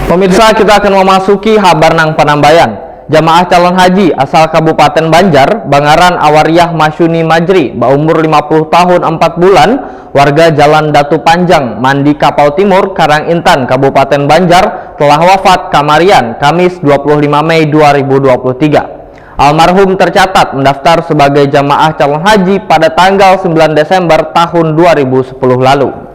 Pemirsa, kita akan memasuki kabar nang penambayan. Jamaah calon haji asal Kabupaten Banjar, Bangaran Awariah Masyuni Majri, berumur 50 tahun 4 bulan, warga Jalan Datu Panjang, Mandi Kapau Timur, Karangintan, Kabupaten Banjar, telah wafat kamarian Kamis 25 Mei 2023. Almarhum tercatat mendaftar sebagai jamaah calon haji pada tanggal 9 Desember tahun 2010 lalu.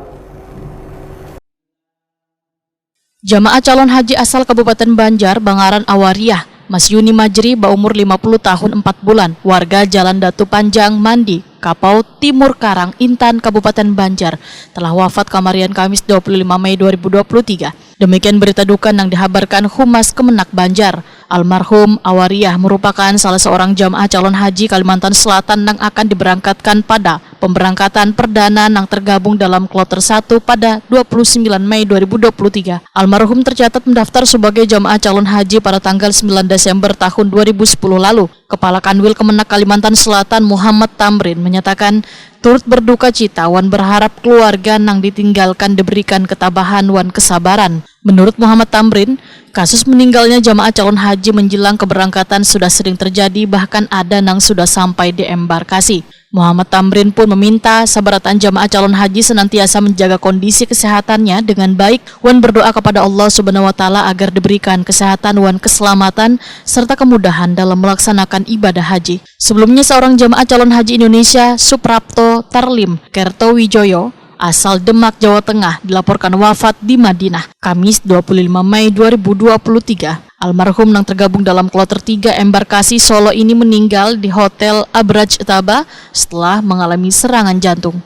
Jamaah calon haji asal Kabupaten Banjar, Bangaran Awariah Masyuni Majri, berumur 50 tahun 4 bulan, warga Jalan Datu Panjang, Mandi Kapau Timur, Karangintan, Kabupaten Banjar, telah wafat kamarian Kamis 25 Mei 2023. Demikian berita duka yang dihabarkan Humas Kemenak Banjar. Almarhum Awariah merupakan salah seorang jamaah calon haji Kalimantan Selatan yang akan diberangkatkan pada pemberangkatan perdana yang tergabung dalam kloter 1 pada 29 Mei 2023. Almarhum tercatat mendaftar sebagai jamaah calon haji pada tanggal 9 Desember tahun 2010 lalu. Kepala Kanwil Kemenak Kalimantan Selatan Muhammad Tamrin menyatakan turut berduka cita wan berharap keluarga yang ditinggalkan diberikan ketabahan wan kesabaran. Menurut Muhammad Tamrin, kasus meninggalnya jamaah calon haji menjelang keberangkatan sudah sering terjadi, bahkan ada yang sudah sampai di embarkasi. Muhammad Tamrin pun meminta sabaratan jamaah calon haji senantiasa menjaga kondisi kesehatannya dengan baik wan berdoa kepada Allah Subhanahu wa taala agar diberikan kesehatan wan keselamatan serta kemudahan dalam melaksanakan ibadah haji. Sebelumnya seorang jamaah calon haji Indonesia, Suprapto Tarlim Kertowijoyo, asal Demak, Jawa Tengah, dilaporkan wafat di Madinah Kamis 25 Mei 2023. Almarhum yang tergabung dalam kloter 3 embarkasi Solo ini meninggal di Hotel Abraj Taba setelah mengalami serangan jantung.